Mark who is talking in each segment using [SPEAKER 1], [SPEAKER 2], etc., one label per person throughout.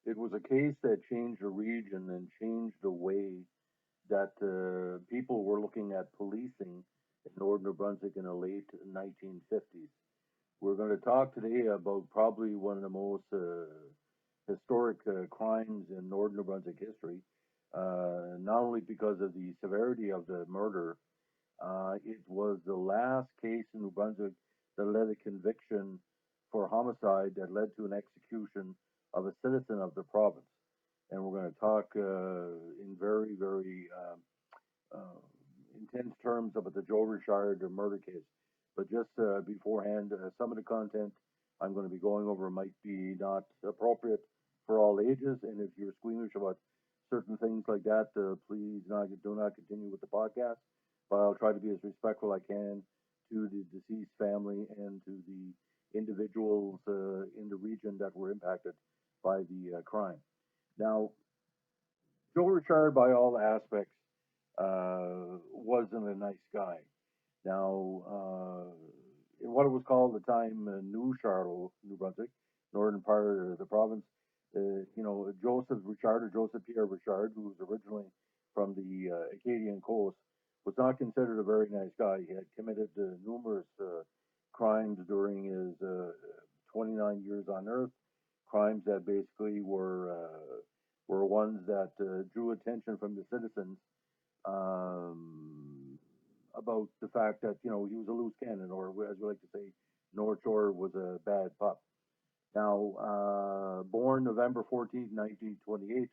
[SPEAKER 1] It was a case that changed the region and changed the way that people were looking at policing in northern New Brunswick in the late 1950s. We're going to talk today about probably one of the most historic crimes in northern New Brunswick history, not only because of the severity of the murder. It was the last case in New Brunswick that led a conviction for homicide that led to an execution of a citizen of the province. And we're going to talk in very, very uh, intense terms about the Joe Richard murder case. But just beforehand, some of the content I'm going to be going over might be not appropriate for all ages. And if you're squeamish about certain things like that, please do not continue with the podcast. But I'll try to be as respectful I can to the deceased family and to the individuals in the region that were impacted by the crime. Now, Joe Richard, by all aspects, wasn't a nice guy. Now, in what it was called at the time, New Charlotte, New Brunswick, northern part of the province, Joseph Richard or Joseph Pierre Richard, who was originally from the Acadian coast, was not considered a very nice guy. He had committed numerous crimes during his 29 years on Earth, crimes that basically were ones that drew attention from the citizens um, about the fact that he was a loose cannon, or as we like to say, North Shore was a bad pup. Now, born November 14th, 1928, in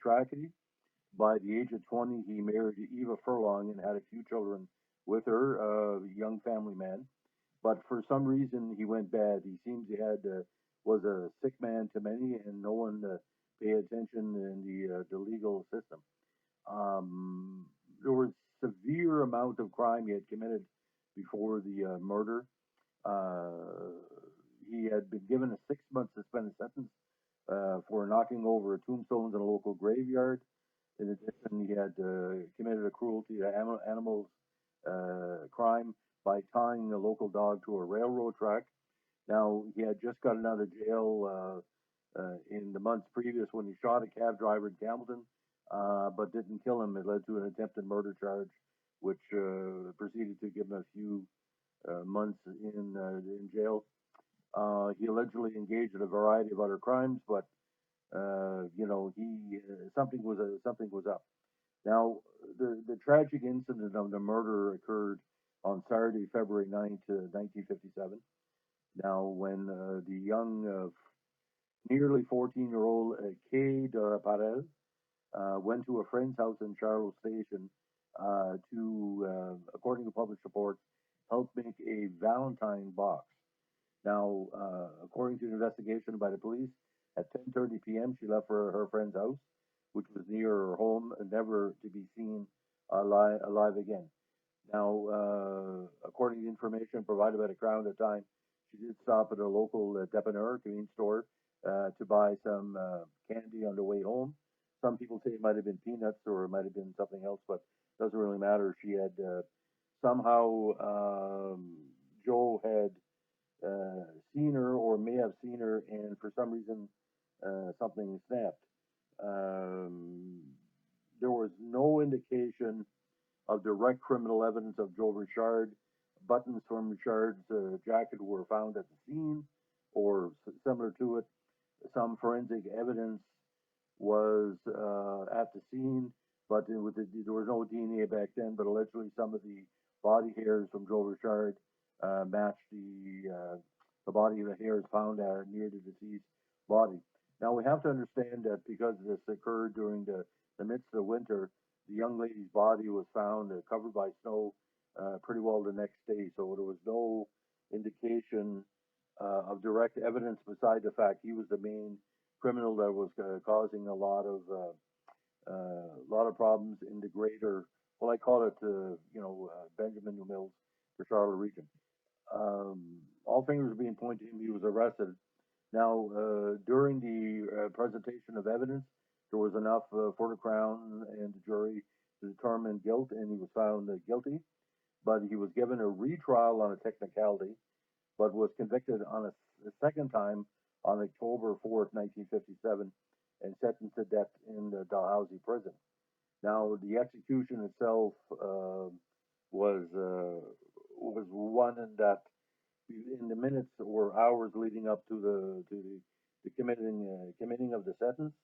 [SPEAKER 1] Tracadie. By the age of 20, he married Eva Furlong and had a few children with her, a young family man. But for some reason, he went bad. He seems he had was a sick man to many, and no one paid attention in the legal system. Um, there was severe amount of crime he had committed before the murder. Uh, he had been given a 6 month suspended sentence for knocking over tombstones in a local graveyard. In addition, he had committed a cruelty to animals crime by tying a local dog to a railroad track. Now, he had just gotten out of jail in the months previous when he shot a cab driver in Campbellton, but didn't kill him. It led to an attempted murder charge, which proceeded to give him a few months in jail. He allegedly engaged in a variety of other crimes, but he something was up. Now, the tragic incident of the murder occurred on Saturday, February 9th, 1957. Now, when the young, nearly 14-year-old Kay de Parel went to a friend's house in Charlotte Station to, according to published reports, help make a Valentine box. Now, according to an investigation by the police, at 10:30 p.m., she left for her friend's house, which was near her home, and never to be seen alive again. Now, according to information provided by the Crown at the time, she did stop at a local dépanneur, convenience store, to buy some candy on the way home. Some people say it might have been peanuts or it might have been something else, but it doesn't really matter. She had somehow Joe had seen her or may have seen her, and for some reason something snapped. Um, there was no indication of direct criminal evidence of Joe Richard. Buttons from Richard's jacket were found at the scene or similar to it. Some forensic evidence was at the scene, but there was no DNA back then. But allegedly, some of the body hairs from Joe Richard matched the body of the hairs found near the deceased body. Now we have to understand that because this occurred during the midst of winter, the young lady's body was found covered by snow pretty well the next day. So there was no indication of direct evidence beside the fact he was the main criminal that was causing a lot of problems in the greater, well, I call it, Benjamin New Mills for Charlotte region. All fingers were being pointed to him. He was arrested. Now, during the presentation of evidence, there was enough for the Crown and the jury to determine guilt, and he was found guilty. But he was given a retrial on a technicality, but was convicted on a second time on October 4th, 1957, and sentenced to death in the Dalhousie prison. Now, the execution itself was was one in that in the minutes or hours leading up to the committing of the sentence,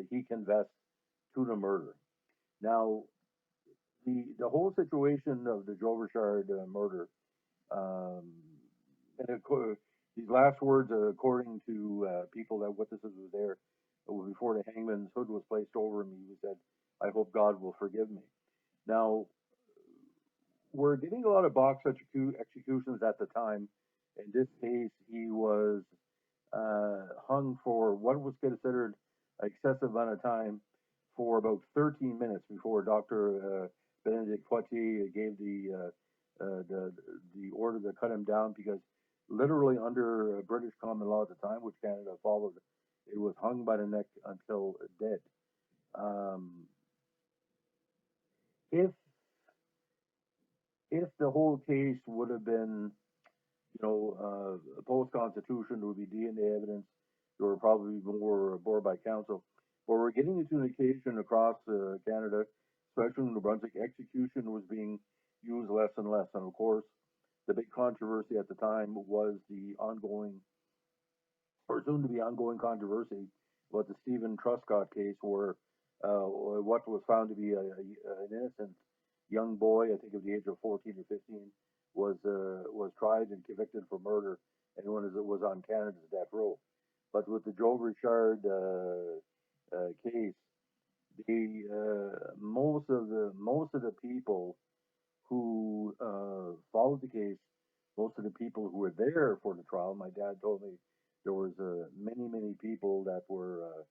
[SPEAKER 1] he confessed to the murder. Now, the whole situation of the Joe Richard murder, um, and these last words, according to people that witnesses were there before the hangman's hood was placed over him, he said, "I hope God will forgive me." Now, we're getting a lot of box executions at the time. In this case, he was hung for what was considered excessive amount of time for about 13 minutes before Dr. Benedict Poitier gave the order to cut him down because literally under British common law at the time, which Canada followed, it was hung by the neck until dead. Um, if if the whole case would have been post Constitution, there would be DNA evidence. There were probably more bore by counsel. But we're getting into an occasion across Canada, especially in New Brunswick, execution was being used less and less. And of course, the big controversy at the time was the ongoing, or soon to be ongoing controversy about the Stephen Truscott case, where what was found to be an innocent young boy, I think of the age of 14 or 15, was tried and convicted for murder, and was on Canada's death row. But with the Joe Richard case, the most of the people who followed the case, most of the people who were there for the trial. My dad told me there was many people that were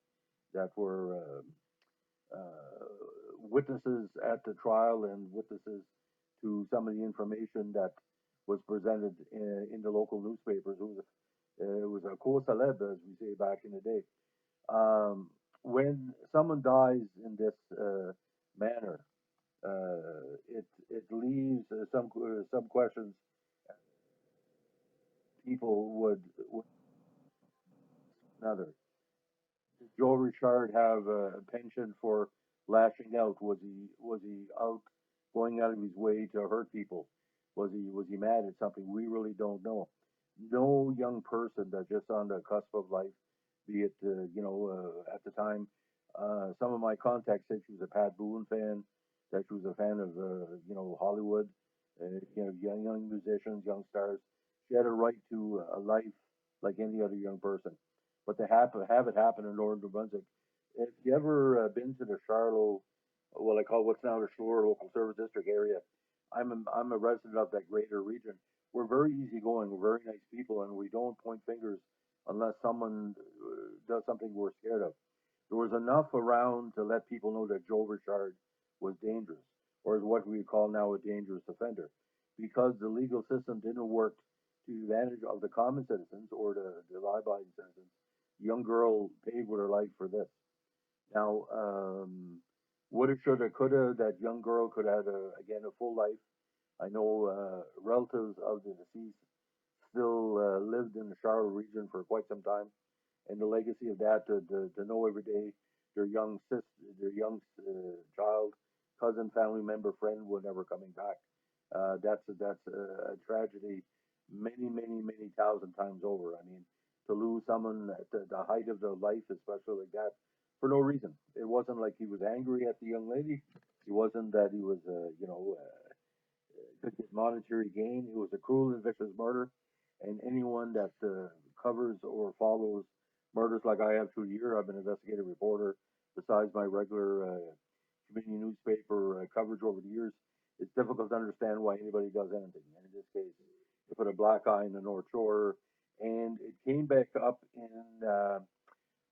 [SPEAKER 1] witnesses at the trial and witnesses to some of the information that was presented in the local newspapers. It was a cause célèbre, as we say back in the day. When someone dies in this manner, it leaves some questions people would another. Did Joe Richard have a penchant for lashing out? Was he out going out of his way to hurt people? Was he mad at something? We really don't know. No young person that's just on the cusp of life, be it at the time, some of my contacts said she was a Pat Boone fan, that she was a fan of Hollywood, young musicians, young stars. She had a right to a life like any other young person. But to have it happen in Northern New Brunswick, if you ever been to the Charlotte, well, I call what's now the Shore Local Service District area, I'm a resident of that greater region. We're very easygoing, we're very nice people, and we don't point fingers unless someone does something we're scared of. There was enough around to let people know that Joe Richard was dangerous, or is what we call now a dangerous offender, because the legal system didn't work to the advantage of the common citizens or the law-abiding citizens. Young girl paid with her life for this. Now, woulda, shoulda, coulda, that young girl could have, again, a full life. I know relatives of the deceased still lived in the Charlotte region for quite some time, and the legacy of that to know every day their young child, cousin, family member, friend were never coming back. That's a tragedy, many thousand times over. I mean, to lose someone at the height of their life, especially like that, for no reason. It wasn't like he was angry at the young lady. It wasn't that he was, could get monetary gain. It was a cruel and vicious murder, and anyone that covers or follows murders like I have through the year, I've been an investigative reporter. Besides my regular community newspaper coverage over the years, it's difficult to understand why anybody does anything. And in this case, they put a black eye in the North Shore, and it came back up in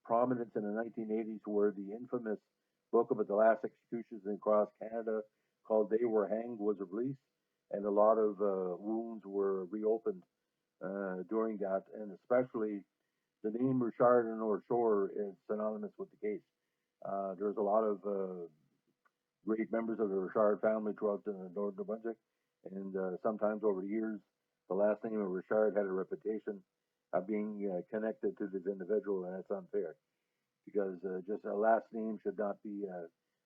[SPEAKER 1] prominence in the 1980s, where the infamous book about the last executions across Canada called "They Were Hanged" was released, and a lot of wounds were reopened during that, and especially the name Richard and North Shore is synonymous with the case. There's a lot of great members of the Richard family throughout the Northern New Brunswick, and sometimes over the years, the last name of Richard had a reputation of being connected to this individual, and that's unfair. because just a last name should not be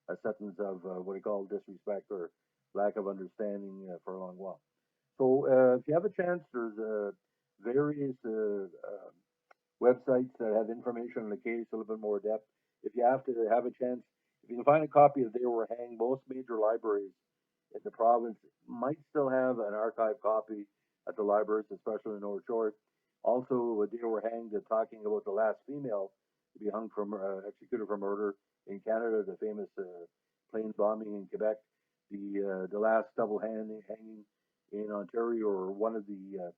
[SPEAKER 1] a sentence of what I call disrespect or lack of understanding for a long while. So if you have a chance, there's various websites that have information on the case a little bit more depth. If you have to have a chance, if you can find a copy of They Were Hanged, most major libraries in the province might still have an archive copy at the libraries, especially in North Shore. Also, They Were Hanged, talking about the last female to be hung from executed for murder in Canada, the famous plane bombing in Quebec, the last hanging in Ontario, or one of the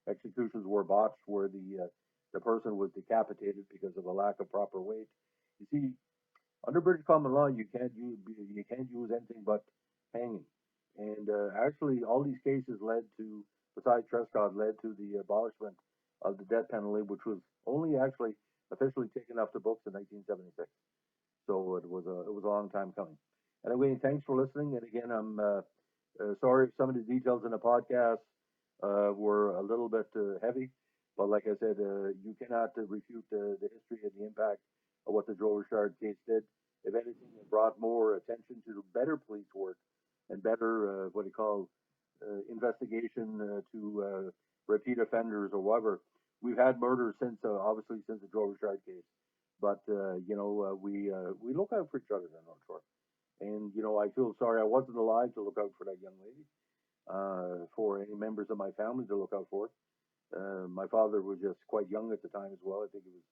[SPEAKER 1] executions were botched, where the person was decapitated because of a lack of proper weight. You see, under British common law, you can't use anything but hanging, and actually, all these cases led to, besides Trescott, led to the abolishment of the death penalty, which was only actually officially taken off the books in 1976. So it was a long time coming. Anyway, thanks for listening. And again, I'm sorry if some of the details in the podcast were a little bit heavy, but like I said, you cannot refute the history and the impact of what the Joe Richard case did. If anything, it brought more attention to better police work and better, what do you call, investigation to repeat offenders or whatever. We've had murders since, obviously, since the Joe Richard case, but we look out for each other in North Shore. And I feel sorry I wasn't alive to look out for that young lady, for any members of my family to look out for. My father was just quite young at the time as well. I think he was,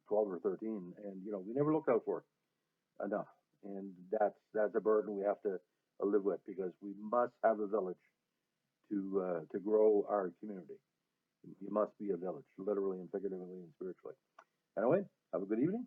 [SPEAKER 1] 12 or 13, and we never looked out for it enough. And that's a burden we have to live with, because we must have a village to grow our community. You must be a village, literally and figuratively and spiritually. Anyway, have a good evening.